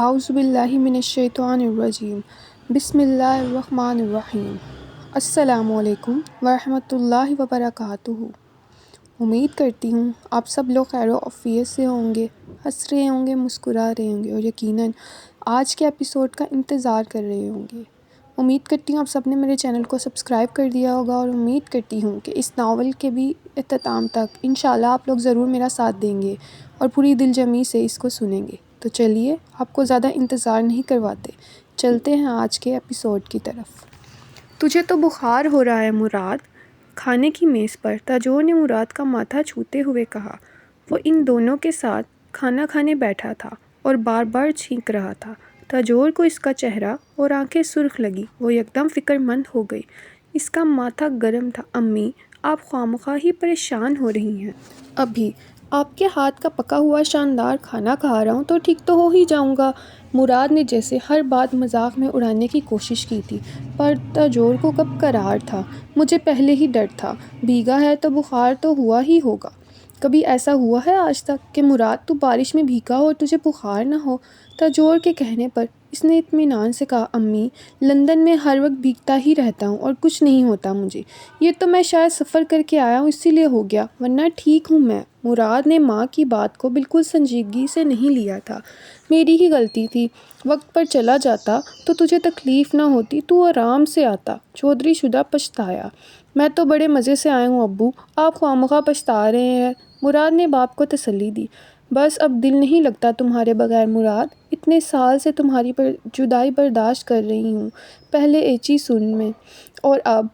اعوذ باللہ من الشیطان الرجیم بسم اللہ الرحمن الرحیم السلام علیکم ورحمۃ اللہ وبرکاتہ۔ امید کرتی ہوں آپ سب لوگ خیر و عافیت سے ہوں گے، ہنس رہے ہوں گے، مسکرا رہے ہوں گے اور یقیناً آج کے ایپیسوڈ کا انتظار کر رہے ہوں گے۔ امید کرتی ہوں آپ سب نے میرے چینل کو سبسکرائب کر دیا ہوگا اور امید کرتی ہوں کہ اس ناول کے بھی اختتام تک انشاءاللہ آپ لوگ ضرور میرا ساتھ دیں گے اور پوری دل جمی سے اس کو سنیں گے۔ تو چلیے آپ کو زیادہ انتظار نہیں کرواتے، چلتے ہیں آج کے ایپیسوڈ کی طرف۔ تجھے تو بخار ہو رہا ہے مراد، کھانے کی میز پر تاجور نے مراد کا ماتھا چھوتے ہوئے کہا۔ وہ ان دونوں کے ساتھ کھانا کھانے بیٹھا تھا اور بار بار چھینک رہا تھا۔ تاجور کو اس کا چہرہ اور آنکھیں سرخ لگی، وہ یکدم فکر مند ہو گئی۔ اس کا ماتھا گرم تھا۔ امی، آپ خواہ ہی پریشان ہو رہی ہیں۔ ابھی آپ کے ہاتھ کا پکا ہوا شاندار کھانا کھا رہا ہوں تو ٹھیک تو ہو ہی جاؤں گا۔ مراد نے جیسے ہر بات مذاق میں اڑانے کی کوشش کی تھی، پر تاجور کو کب قرار تھا۔ مجھے پہلے ہی ڈر تھا، بھیگا ہے تو بخار تو ہوا ہی ہوگا۔ کبھی ایسا ہوا ہے آج تک کہ مراد تو بارش میں بھیگا ہو اور تجھے بخار نہ ہو؟ تاجور کے کہنے پر اس نے اطمینان سے کہا، امی، لندن میں ہر وقت بھیگتا ہی رہتا ہوں اور کچھ نہیں ہوتا مجھے۔ یہ تو میں شاید سفر کر کے آیا ہوں اسی لیے ہو گیا، ورنہ ٹھیک ہوں میں۔ مراد نے ماں کی بات کو بالکل سنجیدگی سے نہیں لیا تھا۔ میری ہی غلطی تھی، وقت پر چلا جاتا تو تجھے تکلیف نہ ہوتی، تو آرام سے آتا۔ چودھری شجاع پچھتایا۔ میں تو بڑے مزے سے آیا ہوں ابو، آپ خواہ پچھتا رہے ہیں۔ مراد نے باپ کو تسلی دی۔ بس اب دل نہیں لگتا تمہارے بغیر مراد، اتنے سال سے تمہاری جدائی برداشت کر رہی ہوں، پہلے ایچی سن میں اور اب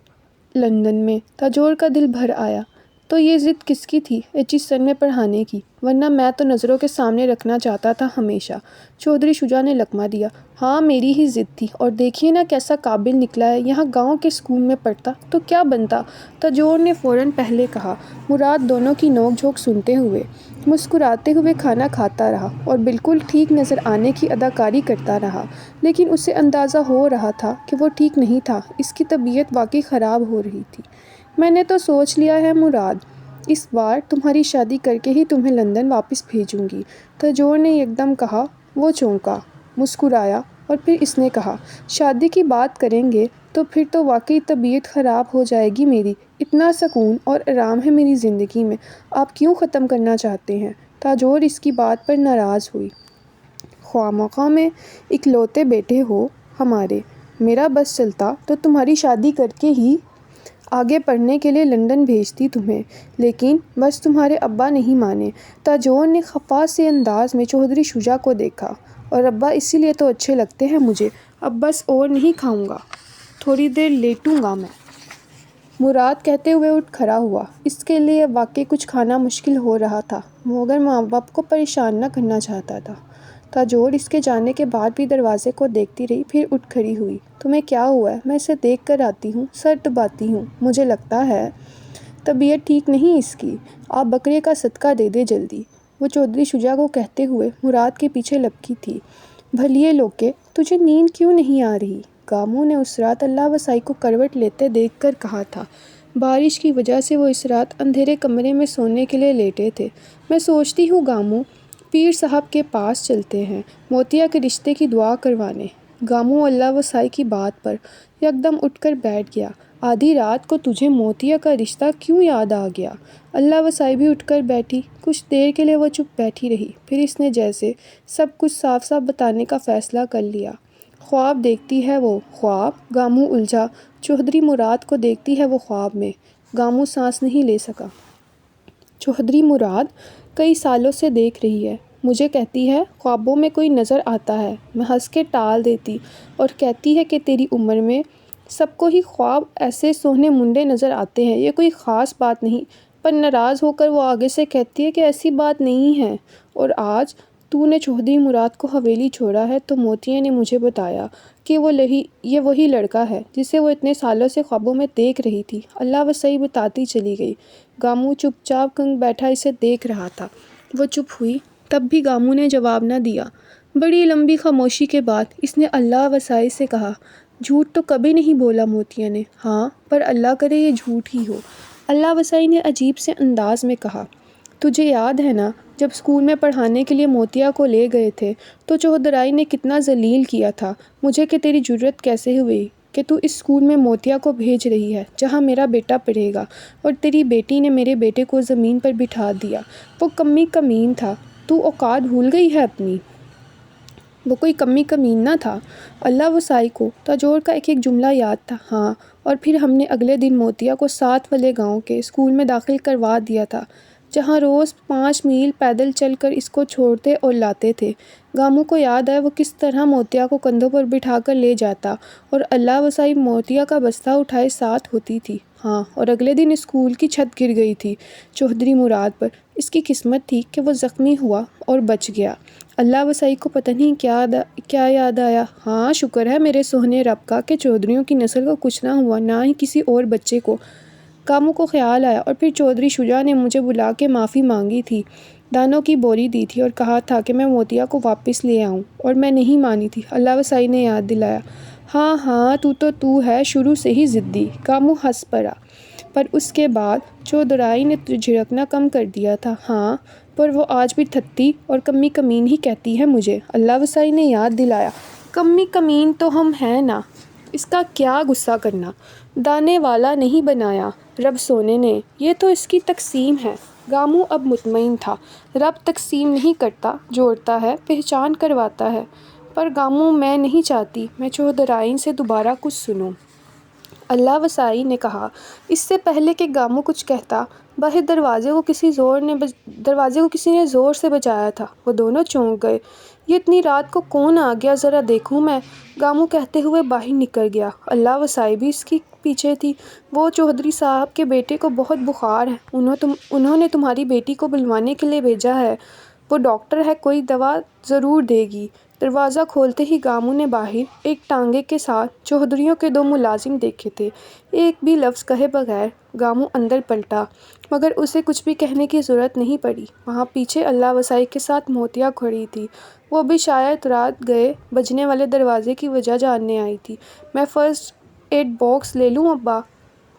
لندن میں۔ تاجور کا دل بھر آیا۔ تو یہ ضد کس کی تھی ایچی سن میں پڑھانے کی؟ ورنہ میں تو نظروں کے سامنے رکھنا چاہتا تھا ہمیشہ۔ چودھری شجاع نے لقمہ دیا۔ ہاں، میری ہی ضد تھی، اور دیکھیے نا کیسا قابل نکلا ہے، یہاں گاؤں کے اسکول میں پڑھتا تو کیا بنتا؟ تاجور نے فوراً پہلے کہا۔ مراد دونوں کی نوک جھونک سنتے ہوئے مسکراتے ہوئے کھانا کھاتا رہا اور بالکل ٹھیک نظر آنے کی اداکاری کرتا رہا، لیکن اسے اندازہ ہو رہا تھا کہ وہ ٹھیک نہیں تھا، اس کی طبیعت واقعی خراب ہو رہی تھی۔ میں نے تو سوچ لیا ہے مراد، اس بار تمہاری شادی کر کے ہی تمہیں لندن واپس بھیجوں گی۔ تاجور نے یکدم کہا۔ وہ چونکا، مسکرایا اور پھر اس نے کہا، شادی کی بات کریں گے تو پھر تو واقعی طبیعت خراب ہو جائے گی میری۔ اتنا سکون اور آرام ہے میری زندگی میں، آپ کیوں ختم کرنا چاہتے ہیں؟ تاجور اس کی بات پر ناراض ہوئی۔ خواہ میں اکلوتے بیٹے ہو ہمارے، میرا بس چلتا تو تمہاری شادی کر کے ہی آگے پڑھنے کے لیے لندن بھیجتی تمہیں، لیکن بس تمہارے ابا نہیں مانے۔ تاجور نے خفا سے انداز میں چودھری شجاع کو دیکھا۔ اور ابا اسی لیے تو اچھے لگتے ہیں مجھے، اب بس اور نہیں کھاؤں گا، تھوڑی دیر لیٹوں گا میں۔ مراد کہتے ہوئے اٹھ کھڑا ہوا۔ اس کے لیے واقعی کچھ کھانا مشکل ہو رہا تھا، مگر ماں باپ کو پریشان نہ کرنا چاہتا تھا۔ تاجور اس کے جانے کے بعد بھی دروازے کو دیکھتی رہی، پھر اٹھ کھڑی ہوئی۔ تمہیں کیا ہوا ہے؟ میں اسے دیکھ کر آتی ہوں، سر دباتی ہوں، مجھے لگتا ہے طبیعت ٹھیک نہیں اس کی، آپ بکرے کا صدقہ دے دیں جلدی۔ وہ چودھری شجاع کو کہتے ہوئے مراد کے پیچھے لپکی تھی۔ بھلیے لوکے، تجھے نیند کیوں نہیں آ رہی؟ گاموں نے اس رات اللہ وسائی کو کروٹ لیتے دیکھ کر کہا تھا۔ بارش کی وجہ سے وہ اس رات اندھیرے کمرے میں سونے کے لیے لیٹے تھے۔ میں سوچتی ہوں گاموں، پیر صاحب کے پاس چلتے ہیں موتیہ کے رشتے کی دعا کروانے۔ گاموں اللہ وسائی کی بات پر یکدم اٹھ کر بیٹھ گیا۔ آدھی رات کو تجھے موتیہ کا رشتہ کیوں یاد آ گیا؟ اللہ وسائی بھی اٹھ کر بیٹھی۔ کچھ دیر کے لیے وہ چپ بیٹھی رہی، پھر اس نے جیسے سب کچھ صاف صاف بتانے کا فیصلہ کر لیا۔ خواب دیکھتی ہے وہ؟ خواب؟ گاموں الجھا۔ چودھری مراد کو دیکھتی ہے وہ خواب میں؟ گاموں سانس نہیں لے سکا۔ چودھری مراد کئی سالوں سے دیکھ رہی ہے، مجھے کہتی ہے خوابوں میں کوئی نظر آتا ہے۔ میں ہنس کے ٹال دیتی اور کہتی ہے کہ تیری عمر میں سب کو ہی خواب ایسے سوہنے منڈے نظر آتے ہیں، یہ کوئی خاص بات نہیں۔ پر ناراض ہو کر وہ آگے سے کہتی ہے کہ ایسی بات نہیں ہے، اور آج تو نے چودھری مراد کو حویلی چھوڑا ہے تو موتیہ نے مجھے بتایا کہ یہ وہی لڑکا ہے جسے وہ اتنے سالوں سے خوابوں میں دیکھ رہی تھی۔ اللہ وسائی بتاتی چلی گئی۔ گاموں چپ چاپ کنگ بیٹھا اسے دیکھ رہا تھا۔ وہ چپ ہوئی، تب بھی گاموں نے جواب نہ دیا۔ بڑی لمبی خاموشی کے بعد اس نے اللہ وسائی سے کہا، جھوٹ تو کبھی نہیں بولا موتیہ نے۔ ہاں، پر اللہ کرے یہ جھوٹ ہی ہو۔ اللہ وسائی نے عجیب سے انداز میں کہا، تجھے یاد ہے نا جب اسکول میں پڑھانے کے لیے موتیا کو لے گئے تھے تو چودھرائی نے کتنا ذلیل کیا تھا مجھے کہ تیری جرت کیسے ہوئی کہ تو اس اسکول میں موتیا کو بھیج رہی ہے جہاں میرا بیٹا پڑھے گا، اور تیری بیٹی نے میرے بیٹے کو زمین پر بٹھا دیا۔ وہ کمی کمین تھا، تو اوقات بھول گئی ہے اپنی؟ وہ کوئی کمی کمین نہ تھا۔ اللہ وسائی کو تاجور کا ایک جملہ یاد تھا۔ ہاں، اور پھر ہم نے اگلے دن موتیا کو ساتھ والے گاؤں کے اسکول میں داخل کروا دیا تھا جہاں روز 5 میل پیدل چل کر اس کو چھوڑتے اور لاتے تھے۔ گاموں کو یاد ہے وہ کس طرح موتیا کو کندھوں پر بٹھا کر لے جاتا، اور اللہ وسائی موتیا کا بستہ اٹھائے ساتھ ہوتی تھی۔ ہاں، اور اگلے دن اسکول کی چھت گر گئی تھی چودھری مراد پر۔ اس کی قسمت تھی کہ وہ زخمی ہوا اور بچ گیا۔ اللہ وسائی کو پتہ نہیں کیا یاد آیا۔ ہاں، شکر ہے میرے سوہنے رب کا کہ چودھریوں کی نسل کو کچھ نہ ہوا، نہ ہی کسی اور بچے کو۔ کاموں کو خیال آیا، اور پھر چودھری شجاع نے مجھے بلا کے معافی مانگی تھی، دانوں کی بوری دی تھی اور کہا تھا کہ میں موتیا کو واپس لے آؤں، اور میں نہیں مانی تھی۔ اللہ وسائی نے یاد دلایا۔ ہاں ہاں، تو ہے شروع سے ہی ضدی۔ کاموں ہنس پڑا، پر اس کے بعد چودھرائی نے جھڑکنا کم کر دیا تھا۔ ہاں، پر وہ آج بھی تھتی اور کمی کمین ہی کہتی ہے مجھے، اللہ وسائی نے یاد دلایا۔ کمی کمین تو ہم ہیں نا، اس کا کیا غصہ کرنا؟ دانے والا نہیں بنایا رب سونے نے، یہ تو اس کی تقسیم ہے۔ گاموں اب مطمئن تھا، رب تقسیم نہیں کرتا، جوڑتا ہے، پہچان کرواتا ہے۔ پر گاموں میں نہیں چاہتی میں چودھرائی سے دوبارہ کچھ سنوں، اللہ وسائی نے کہا۔ اس سے پہلے کہ گاموں کچھ کہتا، باہر دروازے کو کسی نے زور سے بجایا تھا۔ وہ دونوں چونک گئے۔ یہ اتنی رات کو کون آ گیا، ذرا دیکھوں میں، گاموں کہتے ہوئے باہر نکل گیا۔ اللہ وسائی بھی اس کے پیچھے تھی۔ وہ چودھری صاحب کے بیٹے کو بہت بخار ہے، انہوں نے تمہاری بیٹی کو بلوانے کے لیے بھیجا ہے، وہ ڈاکٹر ہے، کوئی دوا ضرور دے گی۔ دروازہ کھولتے ہی گاموں نے باہر ایک ٹانگے کے ساتھ چودھریوں کے 2 ملازم دیکھے تھے۔ ایک بھی لفظ کہے بغیر گاموں اندر پلٹا، مگر اسے کچھ بھی کہنے کی ضرورت نہیں پڑی۔ وہاں پیچھے اللہ وسائی کے ساتھ موتیا کھڑی تھی، وہ بھی شاید رات گئے بجنے والے دروازے کی وجہ جاننے آئی تھی۔ میں فرسٹ ایڈ باکس لے لوں ابا؟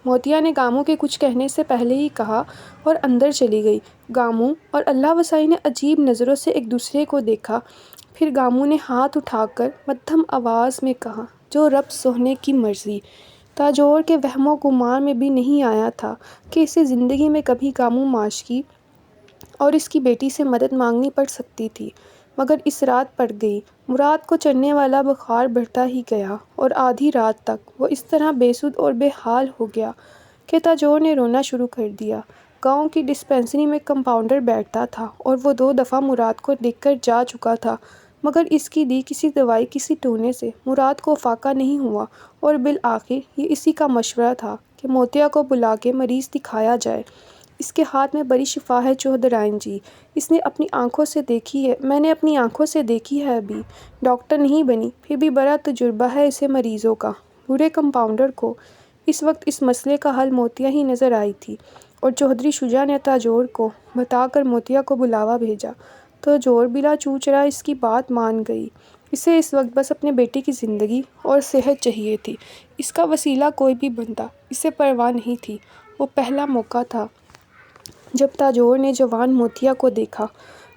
موتیا نے گاموں کے کچھ کہنے سے پہلے ہی کہا اور اندر چلی گئی۔ گاموں اور اللہ وسائی نے عجیب نظروں سے ایک دوسرے کو دیکھا، پھر گاموں نے ہاتھ اٹھا کر مدھم آواز میں کہا، جو رب سوہنے کی مرضی۔ تاجور کے وہم و گمان میں بھی نہیں آیا تھا کہ اسے زندگی میں کبھی گاموں معاشقی اور اس کی بیٹی سے مدد مانگنی پڑ سکتی تھی، مگر اس رات پڑ گئی۔ مراد کو چڑھنے والا بخار بڑھتا ہی گیا، اور آدھی رات تک وہ اس طرح بے سود اور بے حال ہو گیا کہ تاجور نے رونا شروع کر دیا۔ گاؤں کی ڈسپنسری میں کمپاؤنڈر بیٹھتا تھا، اور وہ 2 دفعہ مراد کو دیکھ کر جا چکا تھا، مگر اس کی دی کسی دوائی کسی ٹونے سے مراد کو فاقہ نہیں ہوا، اور بالآخر یہ اسی کا مشورہ تھا کہ موتیا کو بلا کے مریض دکھایا جائے۔ اس کے ہاتھ میں بڑی شفا ہے چودھرائی جی، اس نے اپنی آنکھوں سے دیکھی ہے، میں نے اپنی آنکھوں سے دیکھی ہے، ابھی ڈاکٹر نہیں بنی، پھر بھی بڑا تجربہ ہے اسے مریضوں کا۔ بوڑھے کمپاؤنڈر کو اس وقت اس مسئلے کا حل موتیا ہی نظر آئی تھی، اور چودھری شجاع نے تاجور کو بتا کر موتیا کو بلاوا بھیجا۔ تاجور بلا چوچرا اس کی بات مان گئی۔ اسے اس وقت بس اپنے بیٹے کی زندگی اور صحت چاہیے تھی، اس کا وسیلہ کوئی بھی بنتا اسے پرواہ نہیں تھی۔ وہ پہلا موقع تھا جب تاجور نے جوان موتیا کو دیکھا،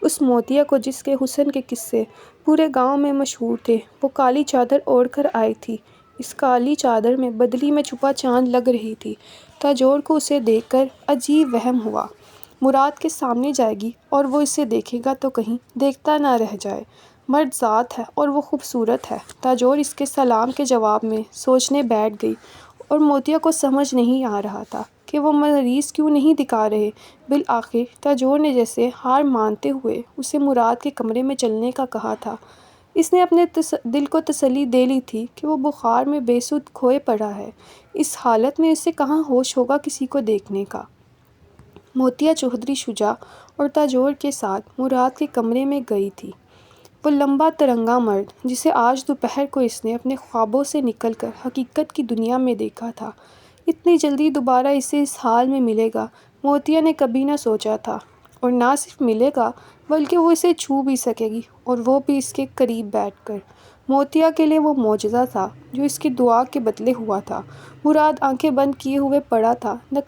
اس موتیا کو جس کے حسن کے قصے پورے گاؤں میں مشہور تھے۔ وہ کالی چادر اوڑھ کر آئی تھی، اس کالی چادر میں بدلی میں چھپا چاند لگ رہی تھی۔ تاجور کو اسے دیکھ کر عجیب وہم ہوا، مراد کے سامنے جائے گی اور وہ اسے دیکھے گا تو کہیں دیکھتا نہ رہ جائے، مرد ذات ہے اور وہ خوبصورت ہے۔ تاجور اس کے سلام کے جواب میں سوچنے بیٹھ گئی، اور موتیا کو سمجھ نہیں آ رہا تھا کہ وہ مریض کیوں نہیں دکھا رہے۔ بالآخر تاجور نے جیسے ہار مانتے ہوئے اسے مراد کے کمرے میں چلنے کا کہا تھا۔ اس نے اپنے دل کو تسلی دے لی تھی کہ وہ بخار میں بے سود کھوئے پڑا ہے، اس حالت میں اسے کہاں ہوش ہوگا کسی کو دیکھنے کا۔ موتیا چودھری شجاع اور تاجور کے ساتھ مراد کے کمرے میں گئی تھی۔ وہ لمبا ترنگا مرد جسے آج دوپہر کو اس نے اپنے خوابوں سے نکل کر حقیقت کی دنیا میں دیکھا تھا، اتنی جلدی دوبارہ اسے اس حال میں ملے گا، موتیا نے کبھی نہ سوچا تھا۔ اور نہ صرف ملے گا بلکہ وہ اسے چھو بھی سکے گی، اور وہ بھی اس کے قریب بیٹھ کر۔ موتیا کے لیے وہ معجزہ تھا جو اس کی دعا کے بدلے ہوا تھا۔ مراد آنکھیں بند کیے ہوئے پڑا تھا۔ نہ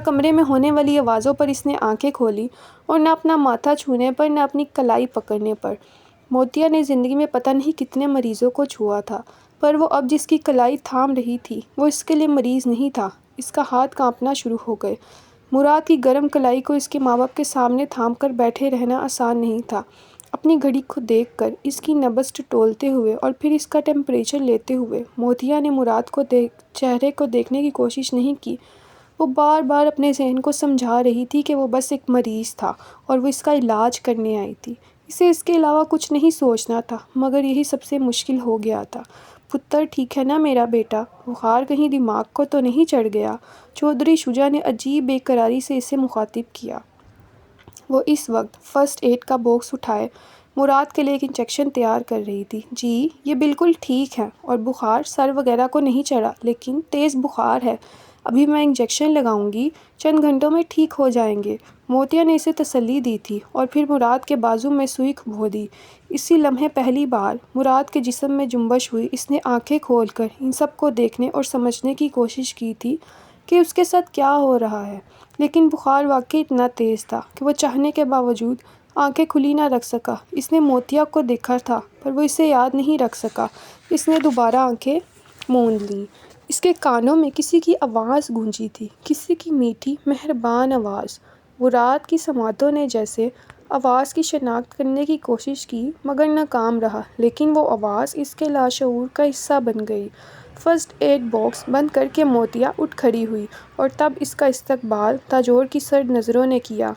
کمرے میں ہونے والی آوازوں پر اس نے آنکھیں کھولی، اور نہ اپنا ماتھا چھونے پر، نہ اپنی کلائی پکڑنے پر۔ موتیا نے زندگی میں پتہ نہیں کتنے مریضوں کو چھوا تھا، پر وہ اب جس کی کلائی تھام رہی تھی وہ اس کے لیے مریض نہیں تھا۔ اس کا ہاتھ کانپنا شروع ہو گئے۔ مراد کی گرم کلائی کو اس کے ماں باپ کے سامنے تھام کر بیٹھے رہنا آسان نہیں تھا۔ اپنی گھڑی کو دیکھ کر، اس کی نبض ٹٹولتے ہوئے اور پھر اس کا ٹمپریچر لیتے ہوئے، موتیا نے مراد کو چہرے کو دیکھنے کی کوشش نہیں کی۔ وہ بار بار اپنے ذہن کو سمجھا رہی تھی کہ وہ بس ایک مریض تھا اور وہ اس کا علاج کرنے آئی تھی۔ اسے اس کے علاوہ کچھ نہیں سوچنا تھا، مگر یہی سب سے مشکل ہو گیا تھا۔ پتر ٹھیک ہے نا میرا بیٹا؟ بخار کہیں دماغ کو تو نہیں چڑھ گیا؟ چودھری شجاع نے عجیب بے قراری سے اسے مخاطب کیا۔ وہ اس وقت فرسٹ ایڈ کا باکس اٹھائے مراد کے لیے ایک انجیکشن تیار کر رہی تھی۔ جی، یہ بالکل ٹھیک ہے، اور بخار سر وغیرہ کو نہیں چڑھا، لیکن تیز بخار ہے۔ ابھی میں انجیکشن لگاؤں گی، چند گھنٹوں میں ٹھیک ہو جائیں گے۔ موتیا نے اسے تسلی دی تھی اور پھر مراد کے بازو میں سوئی کھو دی۔ اسی لمحے پہلی بار مراد کے جسم میں جنبش ہوئی۔ اس نے آنکھیں کھول کر ان سب کو دیکھنے اور سمجھنے کی کوشش کی تھی کہ اس کے ساتھ کیا ہو رہا ہے، لیکن بخار واقعی اتنا تیز تھا کہ وہ چاہنے کے باوجود آنکھیں کھلی نہ رکھ سکا۔ اس نے موتیا کو دیکھا تھا، پر وہ اسے یاد نہیں رکھ سکا۔ اس نے دوبارہ آنکھیں موند لیں۔ اس کے کانوں میں کسی کی آواز گونجی تھی، کسی کی میٹھی، مہربان آواز۔ مراد کی سماعتوں نے جیسے آواز کی شناخت کرنے کی کوشش کی، مگر ناکام رہا، لیکن وہ آواز اس کے لاشعور کا حصہ بن گئی۔ فرسٹ ایڈ باکس بند کر کے موتیا اٹھ کھڑی ہوئی، اور تب اس کا استقبال تاجور کی سرد نظروں نے کیا۔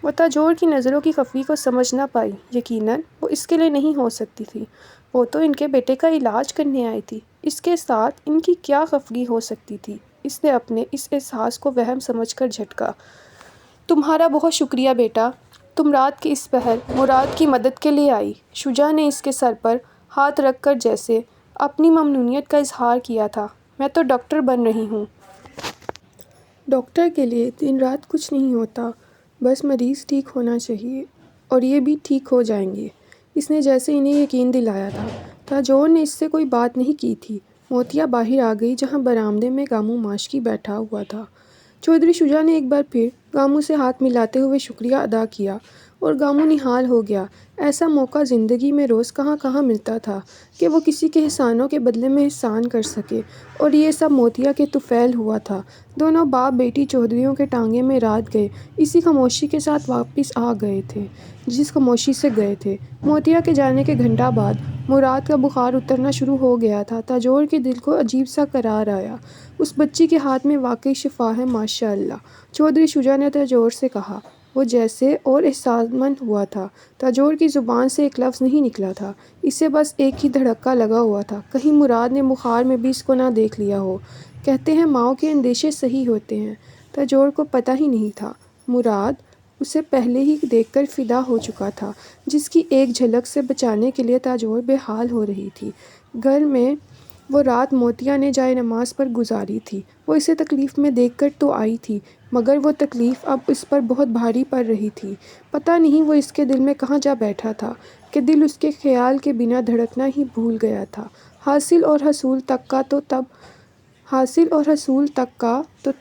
وہ تاجور کی نظروں کی خفگی کو سمجھ نہ پائی۔ یقیناً وہ اس کے لیے نہیں ہو سکتی تھی، وہ تو ان کے بیٹے کا علاج کرنے آئی تھی۔ اس کے ساتھ ان کی کیا خفگی ہو سکتی تھی؟ اس نے اپنے اس احساس کو وہم سمجھ کر جھٹکا۔ تمہارا بہت شکریہ بیٹا، تم رات کی اس پہر مراد کی مدد کے لیے آئی۔ شجاع نے اس کے سر پر ہاتھ رکھ کر جیسے اپنی ممنونیت کا اظہار کیا تھا۔ میں تو ڈاکٹر بن رہی ہوں۔ ڈاکٹر کے لیے دن رات کچھ نہیں ہوتا، بس مریض ٹھیک ہونا چاہیے، اور یہ بھی ٹھیک ہو جائیں گے۔ اس نے جیسے انہیں یقین دلایا تھا۔ تاجور نے اس سے کوئی بات نہیں کی تھی۔ موتیا باہر آ گئی، جہاں برآمدے میں گامو ماشکی بیٹھا ہوا تھا۔ چودھری شجاع نے ایک بار پھر گامو سے ہاتھ ملاتے ہوئے شکریہ ادا کیا، اور گامو نہال ہو گیا۔ ایسا موقع زندگی میں روز کہاں کہاں ملتا تھا کہ وہ کسی کے احسانوں کے بدلے میں احسان کر سکے، اور یہ سب موتیا کے طفیل ہوا تھا۔ دونوں باپ بیٹی چودھریوں کے ٹانگے میں رات گئے، اسی خاموشی کے ساتھ واپس آ گئے تھے جس خاموشی سے گئے تھے۔ موتیا کے جانے کے گھنٹہ بعد مراد کا بخار اترنا شروع ہو گیا تھا۔ تاجور کے دل کو عجیب سا قرار آیا۔ اس بچی کے ہاتھ میں واقعی شفا ہے، ماشاء اللہ، چودھری شجاع نے تاجور سے کہا۔ وہ جیسے اور احساس مند ہوا تھا۔ تاجور کی زبان سے ایک لفظ نہیں نکلا تھا، اسے بس ایک ہی دھڑکا لگا ہوا تھا، کہیں مراد نے بخار میں بھی اس کو نہ دیکھ لیا ہو۔ کہتے ہیں ماؤں کے اندیشے صحیح ہوتے ہیں۔ تاجور کو پتہ ہی نہیں تھا، مراد اسے پہلے ہی دیکھ کر فدا ہو چکا تھا، جس کی ایک جھلک سے بچانے کے لیے تاجور بے حال ہو رہی تھی۔ گھر میں وہ رات موتیا نے جائے نماز پر گزاری تھی۔ وہ اسے تکلیف میں دیکھ کر تو آئی تھی، مگر وہ تکلیف اب اس پر بہت بھاری پڑ رہی تھی۔ پتہ نہیں وہ اس کے دل میں کہاں جا بیٹھا تھا کہ دل اس کے خیال کے بنا دھڑکنا ہی بھول گیا تھا۔ حاصل اور حصول تک کا تو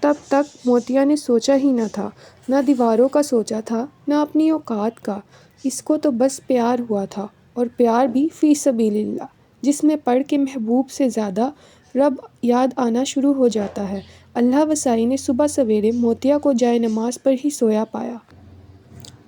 تب تک موتیا نے سوچا ہی نہ تھا، نہ دیواروں کا سوچا تھا، نہ اپنی اوقات کا۔ اس کو تو بس پیار ہوا تھا، اور پیار بھی فی سبیل اللہ، جس میں پڑھ کے محبوب سے زیادہ رب یاد آنا شروع ہو جاتا ہے۔ اللہ وسائی نے صبح سویرے موتیا کو جائے نماز پر ہی سویا پایا۔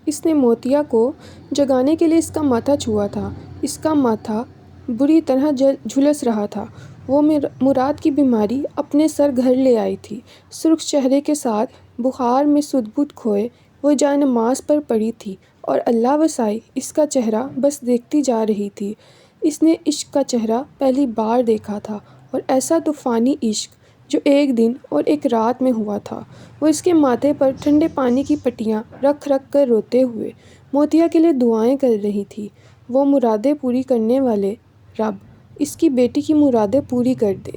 اس نے موتیا کو جگانے کے لیے اس کا ماتھا چھوا تھا۔ اس کا ماتھا بری طرح جھلس رہا تھا۔ وہ مراد کی بیماری اپنے سر گھر لے آئی تھی۔ سرخ چہرے کے ساتھ بخار میں سدھ بدھ کھوئے وہ جائے نماز پر پڑی تھی، اور اللہ وسائی اس کا چہرہ بس دیکھتی جا رہی تھی۔ اس نے عشق کا چہرہ پہلی بار دیکھا تھا، اور ایسا طوفانی عشق جو ایک دن اور ایک رات میں ہوا تھا۔ وہ اس کے ماتھے پر ٹھنڈے پانی کی پٹیاں رکھ رکھ کر روتے ہوئے موتیا کے لیے دعائیں کر رہی تھی۔ وہ مرادیں پوری کرنے والے رب اس کی بیٹی کی مرادیں پوری کر دے۔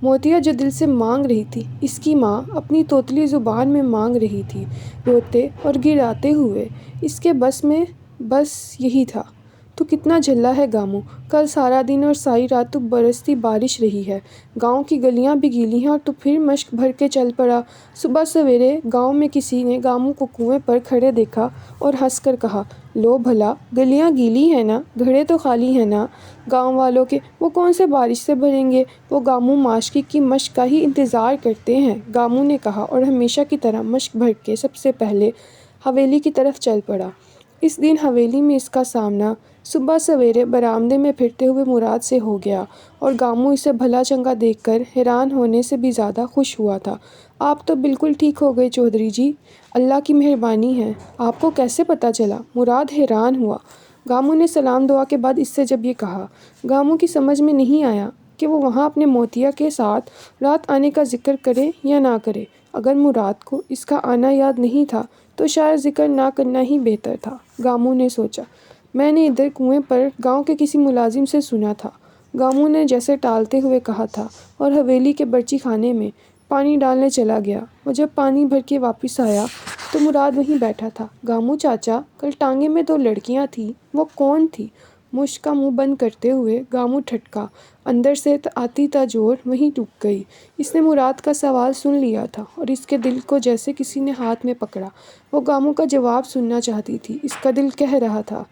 موتیا جو دل سے مانگ رہی تھی اس کی ماں اپنی توتلی زبان میں مانگ رہی تھی، روتے اور گڑاتے ہوئے۔ اس کے بس میں بس یہی تھا۔ تو کتنا جھلا ہے گامو، کل سارا دن اور ساری رات تو برستی بارش رہی ہے، گاؤں کی گلیاں بھی گیلی ہیں اور تو پھر مشق بھر کے چل پڑا۔ صبح سویرے گاؤں میں کسی نے گامو کو کنویں پر کھڑے دیکھا اور ہنس کر کہا، لو بھلا، گلیاں گیلی ہیں نا، گھڑے تو خالی ہیں نا گاؤں والوں کے، وہ کون سے بارش سے بھریں گے، وہ گامو معاشقی کی مشق کا ہی انتظار کرتے ہیں، گامو نے کہا اور ہمیشہ کی طرح مشق بھر کے سب سے پہلے حویلی کی طرف چل پڑا۔ اس دن حویلی میں اس کا سامنا صبح سویرے برآمدے میں پھرتے ہوئے مراد سے ہو گیا اور گامو اسے بھلا چنگا دیکھ کر حیران ہونے سے بھی زیادہ خوش ہوا تھا۔ آپ تو بالکل ٹھیک ہو گئے چودھری جی، اللہ کی مہربانی ہے، آپ کو کیسے پتہ چلا؟ مراد حیران ہوا۔ گامو نے سلام دعا کے بعد اس سے جب یہ کہا، گامو کی سمجھ میں نہیں آیا کہ وہ وہاں اپنے موتیا کے ساتھ رات آنے کا ذکر کرے یا نہ کرے۔ اگر مراد کو اس کا آنا یاد نہیں تھا تو شاید ذکر نہ کرنا ہی بہتر تھا، گامو نے سوچا۔ میں نے ادھر کنویں پر گاؤں کے کسی ملازم سے سنا تھا، گامو نے جیسے ٹالتے ہوئے کہا تھا اور حویلی کے برچی خانے میں پانی ڈالنے چلا گیا۔ وہ جب پانی بھر کے واپس آیا تو مراد وہیں بیٹھا تھا۔ گامو چاچا، کل ٹانگے میں 2 لڑکیاں تھیں، وہ کون تھی؟ مشک کا منہ بند کرتے ہوئے گامو ٹھٹکا، اندر سے آتی تاجور وہیں رک گئی۔ اس نے مراد کا سوال سن لیا تھا اور اس کے دل کو جیسے کسی نے ہاتھ میں پکڑا۔ وہ گامو کا جواب سننا چاہتی تھی۔ اس کا دل کہہ رہا تھا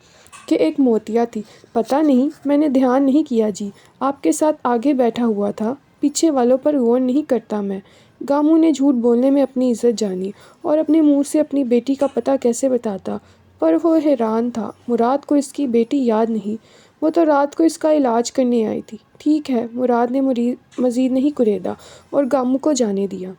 کہ ایک موتیا تھی۔ پتہ نہیں، میں نے دھیان نہیں کیا جی، آپ کے ساتھ آگے بیٹھا ہوا تھا، پیچھے والوں پر غور نہیں کرتا میں۔ گامو نے جھوٹ بولنے میں اپنی عزت جانی اور اپنے منہ سے اپنی بیٹی کا پتہ کیسے بتاتا، پر وہ حیران تھا۔ مراد کو اس کی بیٹی یاد نہیں، وہ تو رات کو اس کا علاج کرنے آئی تھی۔ ٹھیک ہے، مراد نے مزید نہیں کریدا اور گامو کو جانے دیا۔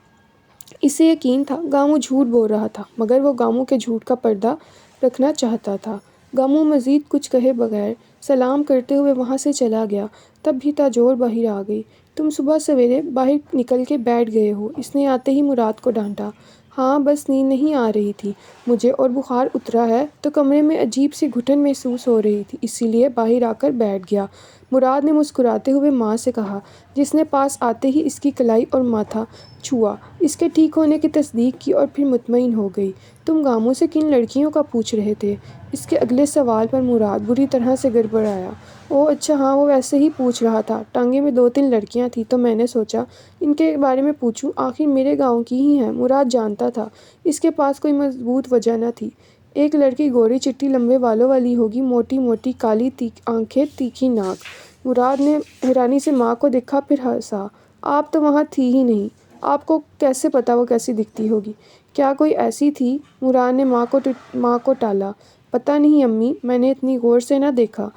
اسے یقین تھا گامو جھوٹ بول رہا تھا، مگر وہ گامو کے جھوٹ کا پردہ رکھنا چاہتا تھا۔ گامو مزید کچھ کہے بغیر سلام کرتے ہوئے وہاں سے چلا گیا۔ تب بھی تاجور باہر آ گئی۔ تم صبح سویرے باہر نکل کے بیٹھ گئے ہو، اس نے آتے ہی مراد کو ڈانٹا۔ ہاں، بس نیند نہیں آ رہی تھی مجھے اور بخار اترا ہے تو کمرے میں عجیب سی گھٹن محسوس ہو رہی تھی، اسی لیے باہر آ کر بیٹھ گیا، مراد نے مسکراتے ہوئے ماں سے کہا، جس نے پاس آتے ہی اس کی کلائی اور ماتھا چھوا، اس کے ٹھیک ہونے کی تصدیق کی اور پھر مطمئن ہو گئی۔ تم گامو سے کن لڑکیوں کا پوچھ رہے تھے؟ اس کے اگلے سوال پر مراد بری طرح سے گڑبڑایا۔ اوہ اچھا ہاں، وہ ویسے ہی پوچھ رہا تھا، ٹانگے میں 2-3 لڑکیاں تھیں تو میں نے سوچا ان کے بارے میں پوچھوں، آخر میرے گاؤں کی ہی ہیں۔ مراد جانتا تھا اس کے پاس کوئی مضبوط وجہ نہ تھی۔ ایک لڑکی گوری چٹی لمبے بالوں والی ہوگی، موٹی موٹی کالی آنکھیں، تیکھی ناک۔ مراد نے حیرانی سے ماں کو دیکھا پھر ہنسا۔ آپ تو وہاں تھی ہی نہیں، آپ کو کیسے پتا وہ کیسی دکھتی ہوگی؟ کیا کوئی ایسی تھی؟ مراد نے ماں کو ٹالا۔ پتہ نہیں امی، میں نے اتنی غور سے نہ دیکھا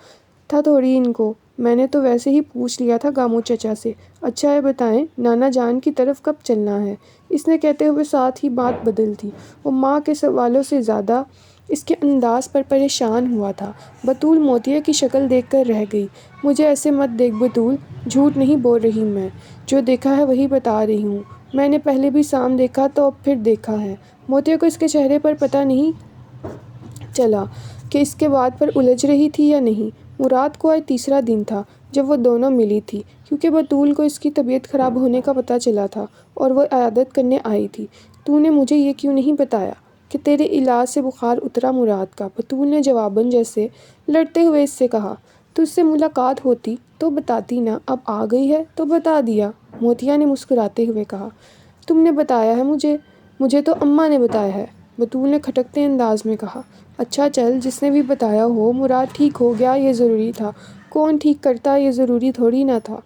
تھا تھوڑی ان کو، میں نے تو ویسے ہی پوچھ لیا تھا گامو چچا سے۔ اچھا یہ بتائیں، نانا جان کی طرف کب چلنا ہے؟ اس نے کہتے ہوئے ساتھ ہی بات بدل دی۔ وہ ماں کے سوالوں سے زیادہ اس کے انداز پر پریشان ہوا تھا۔ بطول موتیا کی شکل دیکھ کر رہ گئی۔ مجھے ایسے مت دیکھ بطول، جھوٹ نہیں بول رہی میں، جو دیکھا ہے وہی بتا رہی ہوں۔ میں نے پہلے بھی سام دیکھا تو اب پھر دیکھا ہے۔ موتیا کو اس کے چہرے پر پتہ نہیں چلا کہ اس کے بات پر الجھ رہی تھی یا نہیں۔ مراد کو آج تیسرا دن تھا جب وہ دونوں ملی تھی، کیونکہ بطول کو اس کی طبیعت خراب ہونے کا پتہ چلا تھا اور وہ عیادت کرنے آئی تھی۔ تو نے مجھے یہ کیوں نہیں بتایا کہ تیرے علاج سے بخار اترا؟ مراد کا بطول نے جواباً جیسے لڑتے ہوئے اس سے کہا، تجھ سے ملاقات ہوتی تو بتاتی نا، اب آ گئی ہے تو بتا دیا، موتیا نے مسکراتے ہوئے کہا۔ تم نے بتایا ہے مجھے تو اماں نے بتایا ہے، بطول نے کھٹکتے انداز میں کہا۔ اچھا چل، جس نے بھی بتایا ہو، مراد ٹھیک ہو گیا یہ ضروری تھا، کون ٹھیک کرتا یہ ضروری تھوڑی نہ تھا،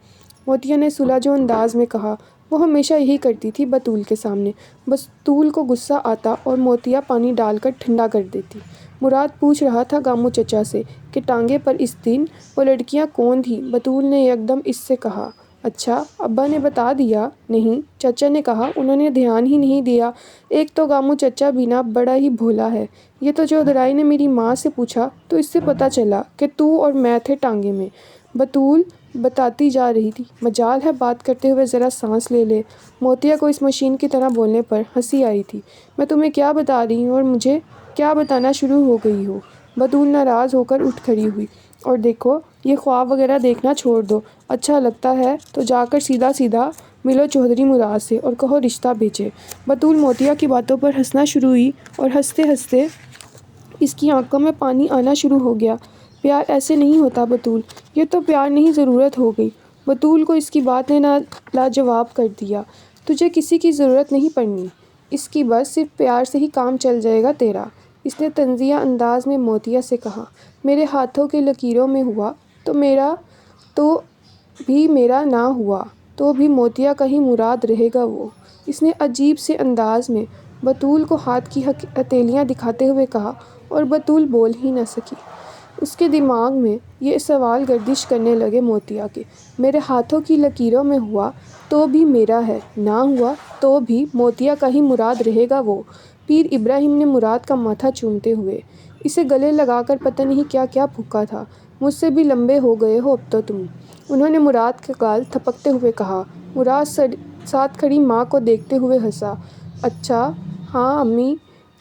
موتیا نے سلجھو انداز میں کہا۔ وہ ہمیشہ یہی کرتی تھی بطول کے سامنے، بطول کو غصہ آتا اور موتیا پانی ڈال کر ٹھنڈا کر دیتی۔ مراد پوچھ رہا تھا گامو چچا سے کہ ٹانگے پر اس دن وہ لڑکیاں کون تھیں؟ بطول نے یکدم اس سے کہا، اچھا ابا نے بتا دیا؟ نہیں، چچا نے کہا، انہوں نے دھیان ہی نہیں دیا۔ ایک تو گامو چچا بھی نا بڑا ہی بھولا ہے، یہ تو چودھرائی نے میری ماں سے پوچھا تو اس سے پتہ چلا کہ تو اور میں تھے ٹانگے میں۔ بطول بتاتی جا رہی تھی۔ مجال ہے بات کرتے ہوئے ذرا سانس لے لے۔ موتیا کو اس مشین کی طرح بولنے پر ہنسی آئی تھی۔ میں تمہیں کیا بتا رہی ہوں اور مجھے کیا بتانا شروع ہو گئی ہو؟ بطول ناراض ہو کر اٹھ کھڑی ہوئی۔ اور دیکھو یہ خواب وغیرہ دیکھنا چھوڑ دو، اچھا لگتا ہے تو جا کر سیدھا سیدھا ملو چودھری مراد سے اور کہو رشتہ بھیجے۔ بطول موتیا کی باتوں پر ہنسنا شروع ہوئی اور ہنستے ہنستے اس کی آنکھوں میں پانی آنا شروع ہو گیا۔ پیار ایسے نہیں ہوتا بطول، یہ تو پیار نہیں ضرورت ہو گئی۔ بطول کو اس کی بات نے لاجواب کر دیا۔ تجھے کسی کی ضرورت نہیں پڑنی، اس کی بس صرف پیار سے ہی کام چل جائے گا تیرا۔ اس نے طنزیہ انداز میں موتیا سے کہا۔ میرے ہاتھوں کے لکیروں میں ہوا تو بھی میرا نہ ہوا تو بھی موتیا کا ہی مراد رہے گا وہ۔ اس نے عجیب سے انداز میں بطول کو ہاتھ کی ہتھیلیاں دکھاتے ہوئے کہا اور بطول بول ہی نہ سکی۔ اس کے دماغ میں یہ سوال گردش کرنے لگے موتیا کے، میرے ہاتھوں کی لکیروں میں ہوا تو بھی میرا ہے، نہ ہوا تو بھی موتیا کا ہی مراد رہے گا وہ۔ پیر ابراہیم نے مراد کا ماتھا چومتے ہوئے اسے گلے لگا کر پتہ نہیں کیا کیا پھونکا تھا۔ مجھ سے بھی لمبے ہو گئے ہو اب تو تم، انہوں نے مراد کے گال تھپکتے ہوئے کہا۔ مراد ساتھ کھڑی ماں کو دیکھتے ہوئے ہنسا۔ اچھا ہاں، امی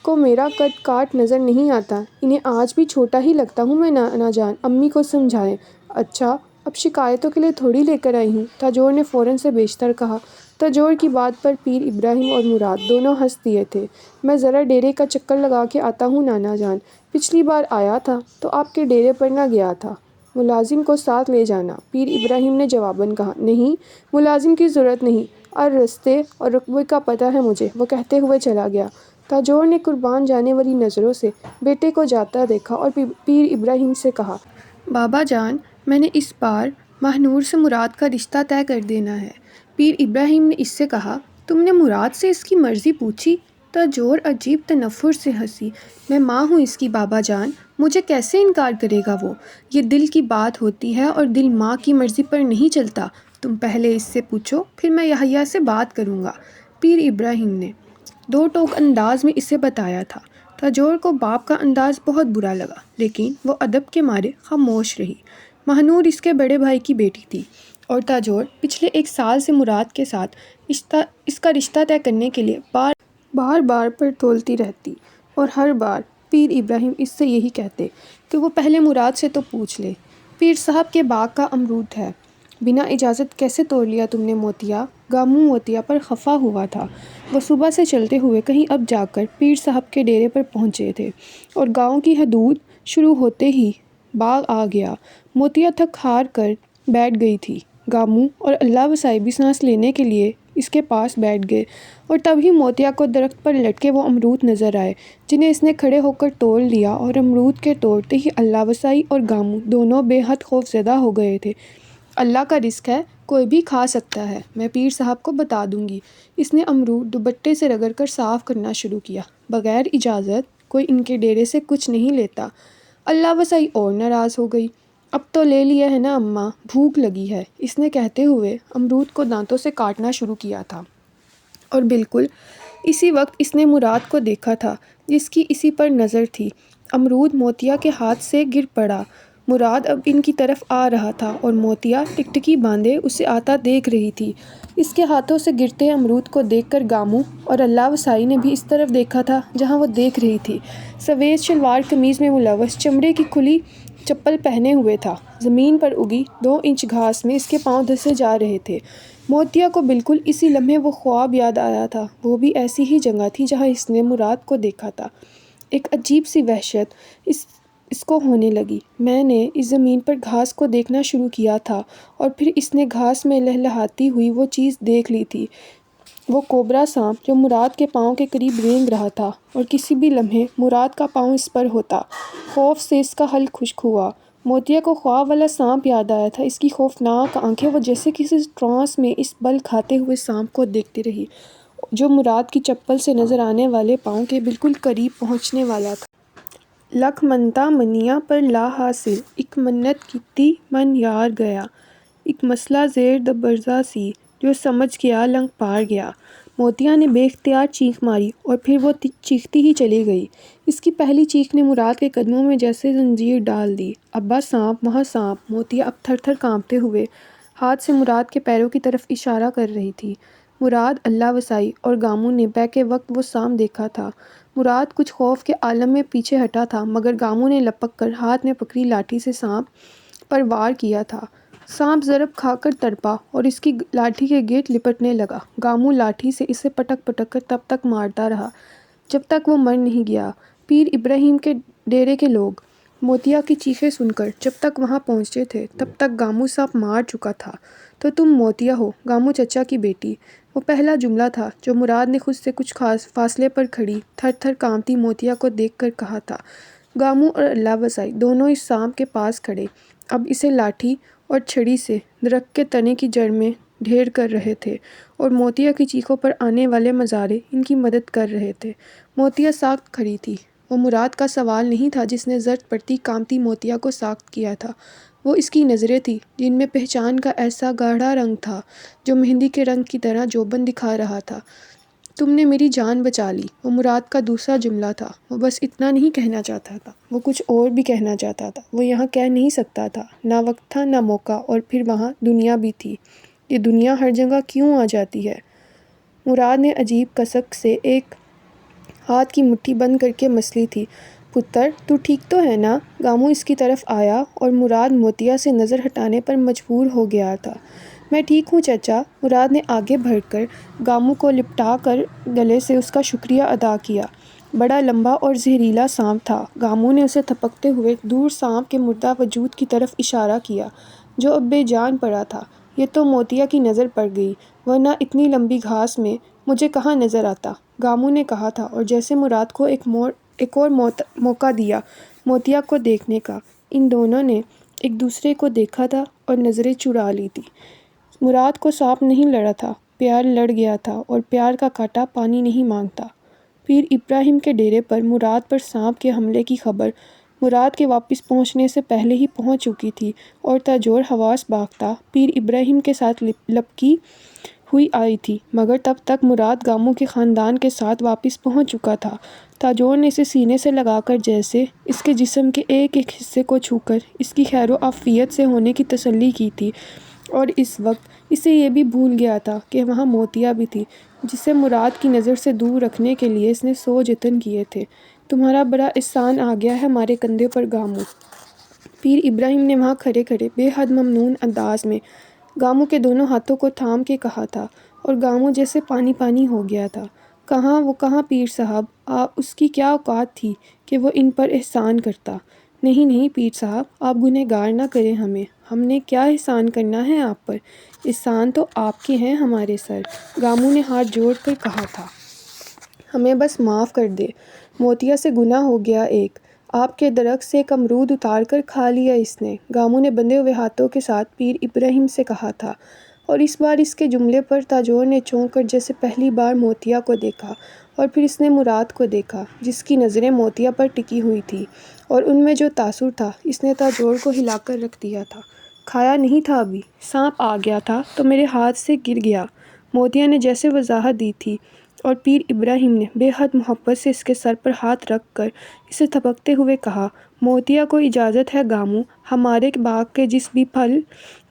کو میرا قد کاٹ نظر نہیں آتا، انہیں آج بھی چھوٹا ہی لگتا ہوں میں، نانا جان امی کو سمجھائیں۔ اچھا اب شکایتوں کے لیے تھوڑی لے کر آئی ہوں، تاجور نے فوراً سے بیشتر کہا۔ تاجور کی بات پر پیر ابراہیم اور مراد دونوں ہنس دیے تھے۔ میں ذرا ڈیرے کا چکر لگا کے آتا ہوں نانا جان، پچھلی بار آیا تھا تو آپ کے ڈیرے پر نہ گیا تھا، ملازم کو ساتھ لے جانا، پیر ابراہیم نے جواباً کہا۔ نہیں، ملازم کی ضرورت نہیں، اور رستے اور رقبے کا پتہ ہے مجھے، وہ کہتے ہوئے چلا گیا۔ تاجور نے قربان جانے والی نظروں سے بیٹے کو جاتا دیکھا اور پیر ابراہیم سے کہا۔ بابا جان، میں نے اس بار ماہنور سے مراد کا رشتہ طے کر دینا ہے۔ پیر ابراہیم نے اس سے کہا۔ تم نے مراد سے اس کی مرضی پوچھی؟ تاجور عجیب تنفر سے ہنسی۔ میں ماں ہوں اس کی بابا جان، مجھے کیسے انکار کرے گا وہ؟ یہ دل کی بات ہوتی ہے اور دل ماں کی مرضی پر نہیں چلتا۔ تم پہلے اس سے پوچھو، پھر میں یحییٰ سے بات کروں گا، پیر ابراہیم نے دو ٹوک انداز میں اسے بتایا تھا۔ تاجور کو باپ کا انداز بہت برا لگا، لیکن وہ ادب کے مارے خاموش رہی۔ ماہنور اس کے بڑے بھائی کی بیٹی تھی اور تاجور پچھلے 1 سال سے مراد کے ساتھ اس کا رشتہ طے کرنے کے لیے بار پر تولتی رہتی، اور ہر بار پیر ابراہیم اس سے یہی کہتے کہ وہ پہلے مراد سے تو پوچھ لے۔ پیر صاحب کے باغ کا امرود ہے، بنا اجازت کیسے توڑ لیا تم نے موتیا؟ گاموں موتیا پر خفا ہوا تھا۔ وہ صبح سے چلتے ہوئے کہیں اب جا کر پیر صاحب کے ڈیرے پر پہنچے تھے اور گاؤں کی حدود شروع ہوتے ہی باغ آ گیا۔ موتیا تھک ہار کر بیٹھ گئی تھی۔ گاموں اور اللہ وسائی بھی سانس لینے کے لیے اس کے پاس بیٹھ گئے، اور تبھی موتیا کو درخت پر لٹکے وہ امرود نظر آئے جنہیں اس نے کھڑے ہو کر توڑ لیا، اور امرود کے توڑتے ہی اللہ وسائی اور گاموں دونوں بے حد خوف زدہ ہو گئے تھے۔ اللہ کا رزق ہے، کوئی بھی کھا سکتا ہے، میں پیر صاحب کو بتا دوں گی۔ اس نے امرود دوپٹے سے رگڑ کر صاف کرنا شروع کیا۔ بغیر اجازت کوئی ان کے ڈیرے سے کچھ نہیں لیتا۔ اللہ وسائی اور ناراض ہو گئی۔ اب تو لے لیا ہے نا اماں، بھوک لگی ہے، اس نے کہتے ہوئے امرود کو دانتوں سے کاٹنا شروع کیا تھا، اور بالکل اسی وقت اس نے مراد کو دیکھا تھا جس کی اسی پر نظر تھی۔ امرود موتیا کے ہاتھ سے گر پڑا۔ مراد اب ان کی طرف آ رہا تھا اور موتیا ٹکٹکی باندھے اسے آتا دیکھ رہی تھی۔ اس کے ہاتھوں سے گرتے امرود کو دیکھ کر گاموں اور اللہ وسائی نے بھی اس طرف دیکھا تھا جہاں وہ دیکھ رہی تھی۔ سفید شلوار قمیض میں ملوث چمڑے کی کھلی چپل پہنے ہوئے تھا۔ زمین پر اگی 2 انچ گھاس میں اس کے پاؤں دھسے جا رہے تھے۔ موتیا کو بالکل اسی لمحے وہ خواب یاد آیا تھا، وہ بھی ایسی ہی جگہ تھی جہاں اس نے مراد کو دیکھا تھا۔ ایک عجیب سی وحشت اس کو ہونے لگی۔ میں نے اس زمین پر گھاس کو دیکھنا شروع کیا تھا، اور پھر اس نے گھاس میں لہلہاتی ہوئی وہ چیز دیکھ لی تھی، وہ کوبرا سانپ جو مراد کے پاؤں کے قریب رینگ رہا تھا، اور کسی بھی لمحے مراد کا پاؤں اس پر ہوتا۔ خوف سے اس کا حلق خشک ہوا۔ موتیا کو خواب والا سانپ یاد آیا تھا۔ اس کی خوفناک آنکھیں وہ جیسے کسی ٹرانس میں اس بل کھاتے ہوئے سانپ کو دیکھتی رہی جو مراد کی چپل سے نظر آنے والے پاؤں کے بالکل قریب پہنچنے والا تھا۔ لکھ منتا منیا پر لا حاصل، اک منت کیتی من یار گیا، اک مسئلہ زیر دبرزہ سی، جو سمجھ گیا لنگ پار گیا۔ موتیا نے بے اختیار چیخ ماری اور پھر وہ چیختی ہی چلی گئی۔ اس کی پہلی چیخ نے مراد کے قدموں میں جیسے زنجیر ڈال دی۔ ابا سانپ، وہاں سانپ! موتیا اب تھر تھر کانپتے ہوئے ہاتھ سے مراد کے پیروں کی طرف اشارہ کر رہی تھی۔ مراد، اللہ وسائی اور گاموں نے بیک وقت وہ سانپ دیکھا تھا۔ مراد کچھ خوف کے عالم میں پیچھے ہٹا تھا، مگر گاموں نے لپک کر ہاتھ میں پکڑی لاٹھی سے سانپ پر وار کیا تھا۔ سانپ ضرب کھا کر تڑپا اور اس کی لاٹھی کے گرد لپٹنے لگا۔ گاموں لاٹھی سے اسے پٹک پٹک کر تب تک مارتا رہا جب تک وہ مر نہیں گیا۔ پیر ابراہیم کے ڈیرے کے لوگ موتیا کی چیخیں سن کر جب تک وہاں پہنچے تھے تب تک گاموں سانپ مار چکا تھا۔ تو تم موتیا ہو گاموں چچا کی بیٹی؟ وہ پہلا جملہ تھا جو مراد نے خود سے کچھ خاص فاصلے پر کھڑی تھر تھر کانپتی موتیا کو دیکھ کر کہا تھا۔ گاموں اور اللہ وسائی دونوں اس سانپ کے پاس کھڑے اب اسے لاٹھی اور چھڑی سے درخت کے تنے کی جڑ میں ڈھیر کر رہے تھے اور موتیا کی چیخوں پر آنے والے مظاہرے ان کی مدد کر رہے تھے۔ موتیا ساکت کھڑی تھی۔ وہ مراد کا سوال نہیں تھا جس نے زرد پڑتی کانپتی موتیا کو ساکت کیا تھا، وہ اس کی نظریں تھیں جن میں پہچان کا ایسا گاڑھا رنگ تھا جو مہندی کے رنگ کی طرح جوبن دکھا رہا تھا۔ تم نے میری جان بچا لی، وہ مراد کا دوسرا جملہ تھا۔ وہ بس اتنا نہیں کہنا چاہتا تھا، وہ کچھ اور بھی کہنا چاہتا تھا۔ وہ یہاں کہہ نہیں سکتا تھا، نہ وقت تھا نہ موقع، اور پھر وہاں دنیا بھی تھی۔ یہ دنیا ہر جگہ کیوں آ جاتی ہے؟ مراد نے عجیب کسک سے ایک ہاتھ کی مٹھی بند کر کے مسلی تھی۔ پتر تو ٹھیک تو ہے نا؟ گاموں اس کی طرف آیا اور مراد موتیا سے نظر ہٹانے پر مجبور ہو گیا تھا۔ میں ٹھیک ہوں چچا۔ مراد نے آگے بڑھ کر گاموں کو لپٹا کر گلے سے اس کا شکریہ ادا کیا۔ بڑا لمبا اور زہریلا سانپ تھا۔ گاموں نے اسے تھپکتے ہوئے دور سانپ کے مردہ وجود کی طرف اشارہ کیا جو اب بے جان پڑا تھا۔ یہ تو موتیا کی نظر پڑ گئی، ورنہ اتنی لمبی گھاس میں مجھے کہاں نظر آتا، گاموں نے کہا تھا، اور جیسے مراد کو ایک اور موقع دیا موتیا کو دیکھنے کا۔ ان دونوں نے ایک دوسرے کو دیکھا تھا اور نظریں چرا لی تھی۔ مراد کو سانپ نہیں لڑا تھا، پیار لڑ گیا تھا، اور پیار کا کانٹا پانی نہیں مانگتا۔ پیر ابراہیم کے ڈیرے پر مراد پر سانپ کے حملے کی خبر مراد کے واپس پہنچنے سے پہلے ہی پہنچ چکی تھی، اور تاجور حواس باختہ پیر ابراہیم کے ساتھ لپکی ہوئی آئی تھی، مگر تب تک مراد گاموں کے خاندان کے ساتھ واپس پہنچ چکا تھا۔ تاجور نے اسے سینے سے لگا کر جیسے اس کے جسم کے ایک ایک حصے کو چھو کر اس کی خیر و عافیت سے ہونے کی تسلی کی تھی، اور اس وقت اسے یہ بھی بھول گیا تھا کہ وہاں موتیا بھی تھی جسے مراد کی نظر سے دور رکھنے کے لیے اس نے 100 جتن کیے تھے۔ تمہارا بڑا احسان آ گیا ہے ہمارے کندھے پر گاموں، پیر ابراہیم نے وہاں کھڑے کھڑے بے حد ممنون انداز میں گاموں کے دونوں ہاتھوں کو تھام کے کہا تھا، اور گاموں جیسے پانی پانی ہو گیا تھا۔ کہاں وہ کہاں پیر صاحب، اس کی کیا اوقات تھی کہ وہ ان پر احسان کرتا؟ نہیں نہیں پیر صاحب، آپ گنہگار نہ کریں ہمیں، ہم نے کیا احسان کرنا ہے آپ پر؟ احسان تو آپ کے ہیں ہمارے سر، گاموں نے ہاتھ جوڑ کر کہا تھا۔ ہمیں بس معاف کر دے، موتیا سے گناہ ہو گیا ایک، آپ کے درخت سے ایک امرود اتار کر کھا لیا اس نے، گاموں نے بندھے ہوئے ہاتھوں کے ساتھ پیر ابراہیم سے کہا تھا، اور اس بار اس کے جملے پر تاجور نے چونک کر جیسے پہلی بار موتیا کو دیکھا، اور پھر اس نے مراد کو دیکھا جس کی نظریں موتیا پر ٹکی ہوئی تھی، اور ان میں جو تاثر تھا اس نے تاجور کو ہلا کر رکھ دیا تھا۔ کھایا نہیں تھا ابھی، سانپ آ گیا تھا تو میرے ہاتھ سے گر گیا، موتیا نے جیسے وضاحت دی تھی، اور پیر ابراہیم نے بے حد محبت سے اس کے سر پر ہاتھ رکھ کر اسے تھپکتے ہوئے کہا، موتیا کو اجازت ہے گاموں، ہمارے باغ کے جس بھی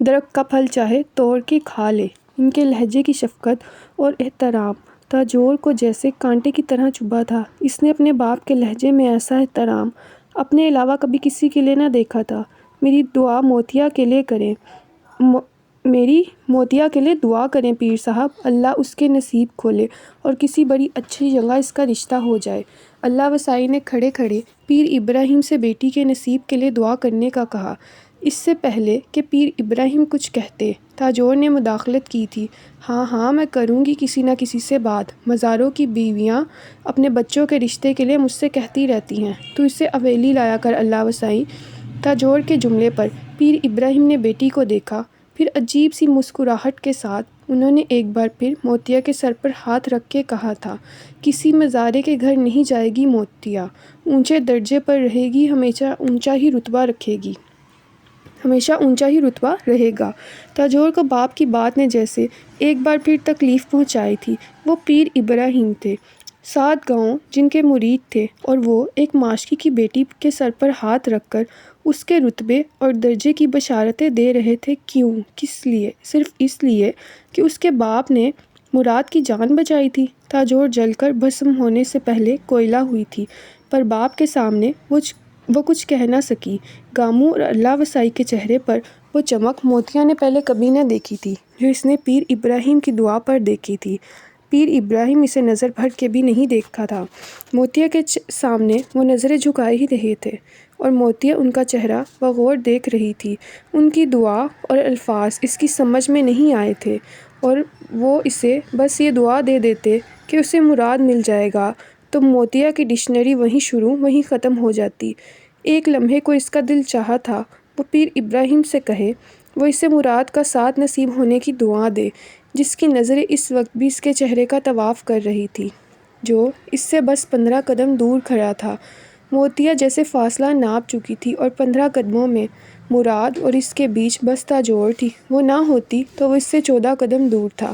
درخت کا پھل چاہے توڑ کے کھا لے۔ ان کے لہجے کی شفقت اور احترام تاجور کو جیسے کانٹے کی طرح چبھا تھا۔ اس نے اپنے باپ کے لہجے میں ایسا احترام اپنے علاوہ کبھی کسی کے لیے نہ دیکھا تھا۔ میری دعا موتیا کے لیے کریں، میری موتیا کے لیے دعا کریں پیر صاحب، اللہ اس کے نصیب کھولے اور کسی بڑی اچھی جگہ اس کا رشتہ ہو جائے۔ اللہ وسائی نے کھڑے کھڑے پیر ابراہیم سے بیٹی کے نصیب کے لیے دعا کرنے کا کہا۔ اس سے پہلے کہ پیر ابراہیم کچھ کہتے، تاجور نے مداخلت کی تھی، ہاں ہاں میں کروں گی کسی نہ کسی سے بات، مزاروں کی بیویاں اپنے بچوں کے رشتے کے لیے مجھ سے کہتی رہتی ہیں، تو اسے اویلی لایا کر اللہ وسائی۔ تاجور کے جملے پر پیر ابراہیم نے بیٹی کو دیکھا، پھر عجیب سی مسکراہٹ کے ساتھ انہوں نے ایک بار پھر موتیا کے سر پر ہاتھ رکھ کے کہا تھا، کسی مزارے کے گھر نہیں جائے گی موتیا، اونچے درجے پر رہے گی، ہمیشہ اونچا ہی رتبہ رکھے گی، ہمیشہ اونچا ہی رتبہ رہے گا۔ تاجور کو باپ کی بات نے جیسے ایک بار پھر تکلیف پہنچائی تھی۔ وہ پیر ابراہیم تھے، 7 گاؤں جن کے مرید تھے، اور وہ ایک معاشقی کی بیٹی کے سر پر ہاتھ رکھ کر اس کے رتبے اور درجے کی بشارتیں دے رہے تھے۔ کیوں؟ کس لیے؟ صرف اس لیے کہ اس کے باپ نے مراد کی جان بچائی تھی؟ تاجور جل کر بھسم ہونے سے پہلے کوئلہ ہوئی تھی، پر باپ کے سامنے وہ کچھ کہہ نہ سکی۔ گاموں اور اللہ وسائی کے چہرے پر وہ چمک موتیا نے پہلے کبھی نہ دیکھی تھی، جو اس نے پیر ابراہیم کی دعا پر دیکھی تھی۔ پیر ابراہیم اسے نظر بھر کے بھی نہیں دیکھا تھا۔ موتیا کے سامنے وہ نظریں جھکائے ہی رہے تھے، اور موتیا ان کا چہرہ بغور دیکھ رہی تھی۔ ان کی دعا اور الفاظ اس کی سمجھ میں نہیں آئے تھے، اور وہ اسے بس یہ دعا دے دیتے کہ اسے مراد مل جائے گا تو موتیا کی ڈکشنری وہیں شروع وہیں ختم ہو جاتی۔ ایک لمحے کو اس کا دل چاہا تھا وہ پیر ابراہیم سے کہے، وہ اسے مراد کا ساتھ نصیب ہونے کی دعا دے، جس کی نظریں اس وقت بھی اس کے چہرے کا طواف کر رہی تھی، جو اس سے بس 15 قدم دور کھڑا تھا۔ موتیا جیسے فاصلہ ناپ چکی تھی، اور 15 قدموں میں مراد اور اس کے بیچ بس تاجور تھی۔ وہ نہ ہوتی تو وہ اس سے 14 قدم دور تھا۔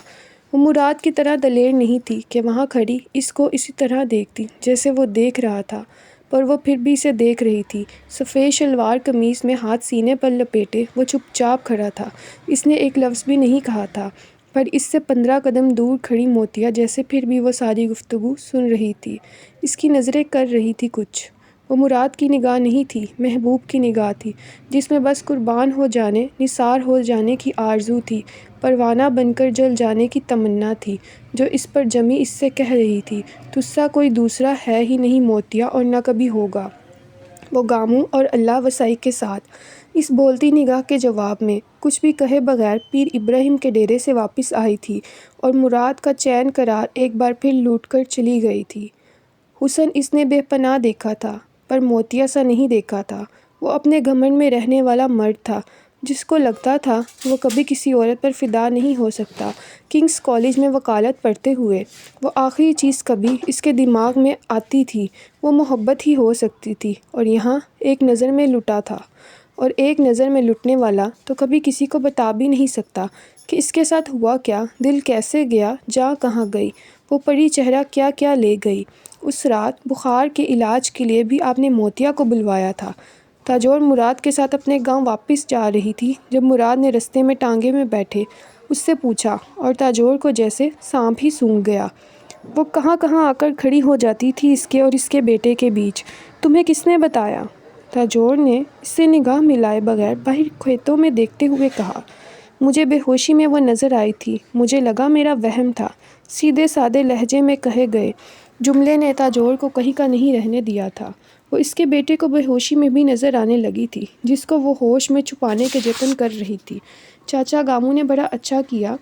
وہ مراد کی طرح دلیر نہیں تھی کہ وہاں کھڑی اس کو اسی طرح دیکھتی جیسے وہ دیکھ رہا تھا، پر وہ پھر بھی اسے دیکھ رہی تھی۔ سفید شلوار قمیض میں ہاتھ سینے پر لپیٹے وہ چپ چاپ کھڑا تھا۔ اس نے ایک لفظ بھی نہیں کہا تھا، پر اس سے 15 قدم دور کھڑی موتیا جیسے پھر بھی وہ ساری گفتگو سن رہی تھی۔ اس کی نظریں کر رہی تھی کچھ۔ وہ مراد کی نگاہ نہیں تھی، محبوب کی نگاہ تھی، جس میں بس قربان ہو جانے، نثار ہو جانے کی آرزو تھی، پروانہ بن کر جل جانے کی تمنا تھی، جو اس پر جمی اس سے کہہ رہی تھی، تجھ سا کوئی دوسرا ہے ہی نہیں موتیا، اور نہ کبھی ہوگا۔ وہ گاموں اور اللہ وسائی کے ساتھ اس بولتی نگاہ کے جواب میں کچھ بھی کہے بغیر پیر ابراہیم کے ڈیرے سے واپس آئی تھی، اور مراد کا چین قرار ایک بار پھر لوٹ کر چلی گئی تھی۔ حسن اس نے بے پناہ دیکھا تھا، پر موتیا سا نہیں دیکھا تھا۔ وہ اپنے گھمنڈ میں رہنے والا مرد تھا، جس کو لگتا تھا وہ کبھی کسی عورت پر فدا نہیں ہو سکتا۔ کنگز کالج میں وکالت پڑھتے ہوئے وہ آخری چیز کبھی اس کے دماغ میں آتی تھی وہ محبت ہی ہو سکتی تھی، اور یہاں ایک نظر میں لٹا تھا، اور ایک نظر میں لٹنے والا تو کبھی کسی کو بتا بھی نہیں سکتا کہ اس کے ساتھ ہوا کیا، دل کیسے گیا، جاں کہاں گئی، وہ پری چہرہ کیا کیا لے گئی۔ اس رات بخار کے علاج کے لیے بھی آپ نے موتیا کو بلوایا تھا۔ تاجور مراد کے ساتھ اپنے گاؤں واپس جا رہی تھی جب مراد نے رستے میں ٹانگے میں بیٹھے اس سے پوچھا، اور تاجور کو جیسے سانپ ہی سونگھ گیا۔ وہ کہاں کہاں آ کر کھڑی ہو جاتی تھی اس کے اور اس کے بیٹے کے بیچ۔ تمہیں کس نے بتایا؟ تاجور نے اس سے نگاہ ملائے بغیر باہر کھیتوں میں دیکھتے ہوئے کہا، مجھے بے ہوشی میں وہ نظر آئی تھی، مجھے لگا میرا وہم تھا۔ سیدھے سادے لہجے میں کہے گئے جملے نے تاجور کو کہیں کا نہیں رہنے دیا تھا۔ وہ اس کے بیٹے کو بے ہوشی میں بھی نظر آنے لگی تھی، جس کو وہ ہوش میں چھپانے کے جتن کر رہی تھی۔ چاچا گاموں نے بڑا اچھا کیا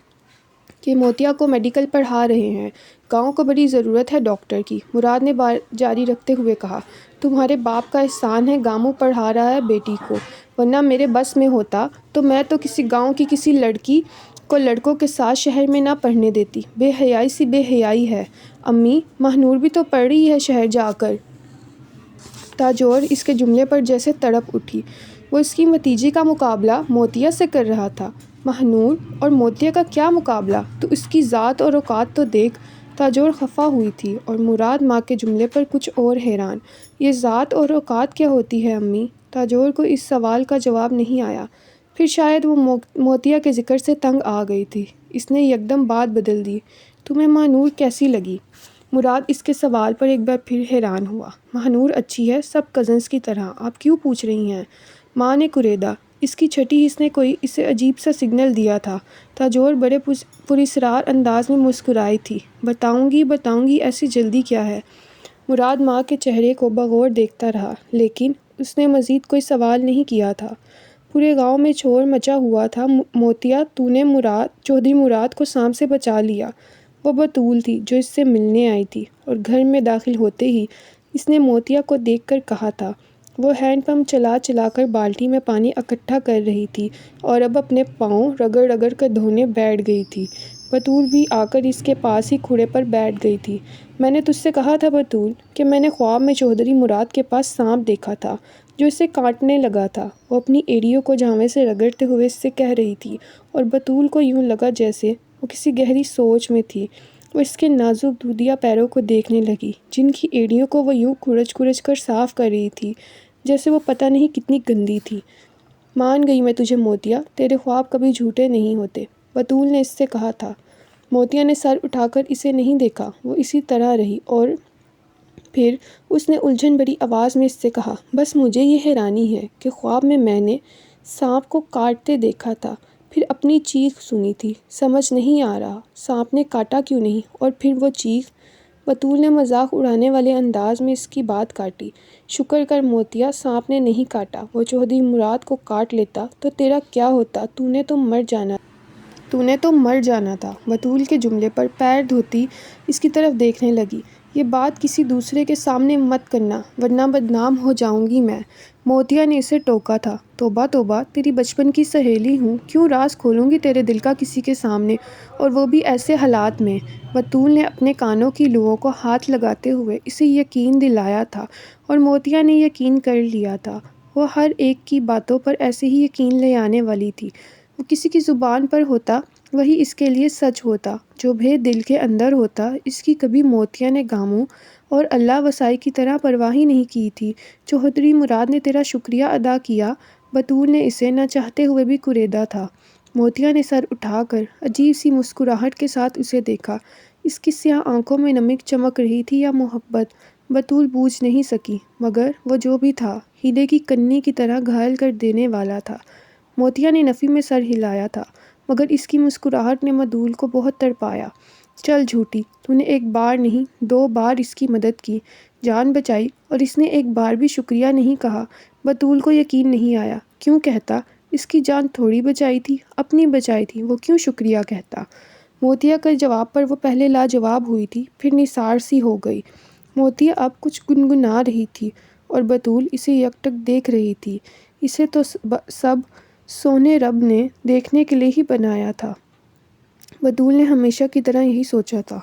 کہ موتیا کو میڈیکل پڑھا رہے ہیں، گاؤں کو بڑی ضرورت ہے ڈاکٹر کی، مراد نے بات جاری رکھتے ہوئے کہا۔ تمہارے باپ کا احسان ہے گاموں پڑھا رہا ہے بیٹی کو، ورنہ میرے بس میں ہوتا تو میں تو کسی گاؤں کی کسی لڑکی کو لڑکوں کے ساتھ شہر میں نہ پڑھنے دیتی۔ بے حیائی سی بے حیائی ہے۔ امی، ماہنور بھی تو پڑھ رہی ہے شہر جا کر۔ تاجور اس کے جملے پر جیسے تڑپ اٹھی۔ وہ اس کی بھتیجی کا مقابلہ موتیا سے کر رہا تھا۔ ماہنور اور موتیا کا کیا مقابلہ؟ تو اس کی ذات اور اوقات تو دیکھ۔ تاجور خفا ہوئی تھی، اور مراد ماں کے جملے پر کچھ اور حیران۔ یہ ذات اور اوقات کیا ہوتی ہے امی؟ تاجور کو اس سوال کا جواب نہیں آیا۔ پھر شاید وہ موتیا کے ذکر سے تنگ آ گئی تھی۔ اس نے یکدم بات بدل دی۔ تمہیں ماہنور کیسی لگی؟ مراد اس کے سوال پر ایک بار پھر حیران ہوا۔ ماہنور اچھی ہے، سب کزنز کی طرح، آپ کیوں پوچھ رہی ہیں؟ ماں نے کریدا۔ اس کی چھٹی اس نے کوئی اسے عجیب سا سگنل دیا تھا۔ تاجور بڑے پراسرار انداز میں مسکرائی تھی۔ بتاؤں گی، ایسی جلدی کیا ہے؟ مراد ماں کے چہرے کو بغور دیکھتا رہا، لیکن اس نے مزید کوئی سوال نہیں کیا تھا۔ پورے گاؤں میں شور مچا ہوا تھا، موتیا تو نے چودھری مراد کو سانپ سے بچا لیا۔ وہ بطول تھی جو اس سے ملنے آئی تھی، اور گھر میں داخل ہوتے ہی اس نے موتیا کو دیکھ کر کہا تھا۔ وہ ہینڈ پمپ چلا چلا کر بالٹی میں پانی اکٹھا کر رہی تھی، اور اب اپنے پاؤں رگڑ رگڑ کر دھونے بیٹھ گئی تھی۔ بطول بھی آ کر اس کے پاس ہی کھوڑے پر بیٹھ گئی تھی۔ میں نے تجھ سے کہا تھا بطول کہ میں نے خواب میں چودھری مراد کے پاس سانپ دیکھا تھا جو اسے کاٹنے لگا تھا۔ وہ اپنی ایڑیوں کو جامے سے رگڑتے ہوئے اس سے کہہ رہی تھی، اور بطول کو یوں لگا جیسے وہ کسی گہری سوچ میں تھی۔ وہ اس کے نازک دودیا پیروں کو دیکھنے لگی، جن کی ایڑیوں کو وہ یوں کھرچ کھرچ کر صاف کر رہی تھی جیسے وہ پتہ نہیں کتنی گندی تھی۔ مان گئی میں تجھے موتیا، تیرے خواب کبھی جھوٹے نہیں ہوتے، بطول نے اس سے کہا تھا۔ موتیا نے سر اٹھا کر اسے نہیں دیکھا، وہ اسی طرح رہی، اور پھر اس نے الجھن بھری آواز میں اس سے کہا، بس مجھے یہ حیرانی ہے کہ خواب میں نے سانپ کو کاٹتے دیکھا تھا، پھر اپنی چیخ سنی تھی، سمجھ نہیں آ رہا سانپ نے کاٹا کیوں نہیں، اور پھر وہ چیخ۔ بطول نے مذاق اڑانے والے انداز میں اس کی بات کاٹی، شکر کر موتیا، سانپ نے نہیں کاٹا، وہ چودھری مراد کو کاٹ لیتا تو تیرا کیا ہوتا، تو نے تو مر جانا تھا۔ بطول کے جملے پر پیر دھوتی اس کی طرف دیکھنے لگی۔ یہ بات کسی دوسرے کے سامنے مت کرنا ورنہ بدنام ہو جاؤں گی میں، موتیا نے اسے ٹوکا تھا۔ توبہ توبہ، تیری بچپن کی سہیلی ہوں، کیوں راز کھولوں گی تیرے دل کا کسی کے سامنے، اور وہ بھی ایسے حالات میں۔ بطول نے اپنے کانوں کی لوؤں کو ہاتھ لگاتے ہوئے اسے یقین دلایا تھا، اور موتیا نے یقین کر لیا تھا۔ وہ ہر ایک کی باتوں پر ایسے ہی یقین لے آنے والی تھی۔ وہ کسی کی زبان پر ہوتا وہی اس کے لیے سچ ہوتا، جو بھید دل کے اندر ہوتا اس کی کبھی موتیا نے گاموں اور اللہ وسائی کی طرح پرواہ ہی نہیں کی تھی۔ چودھری مراد نے تیرا شکریہ ادا کیا، بطول نے اسے نہ چاہتے ہوئے بھی کریدا تھا۔ موتیا نے سر اٹھا کر عجیب سی مسکراہٹ کے ساتھ اسے دیکھا۔ اس کی سیاہ آنکھوں میں نمک چمک رہی تھی یا محبت، بطول بوجھ نہیں سکی، مگر وہ جو بھی تھا ہیلے کی کنی کی طرح گھائل کر دینے والا تھا۔ موتیا نے نفی میں سر ہلایا تھا، مگر اس کی مسکراہٹ نے بطول کو بہت تڑپایا۔ چل جھوٹی، تو نے ایک بار نہیں 2 بار اس کی مدد کی، جان بچائی، اور اس نے ایک بار بھی شکریہ نہیں کہا۔ بطول کو یقین نہیں آیا۔ کیوں کہتا؟ اس کی جان تھوڑی بچائی تھی، اپنی بچائی تھی، وہ کیوں شکریہ کہتا؟ موتیا کے جواب پر وہ پہلے لاجواب ہوئی تھی، پھر نثار سی ہو گئی۔ موتیا اب کچھ گنگنا رہی تھی، اور بطول اسے یکٹک دیکھ رہی تھی۔ اسے تو سب سونے رب نے دیکھنے کے لیے ہی بنایا تھا۔ بطول نے ہمیشہ کی طرح یہی سوچا تھا۔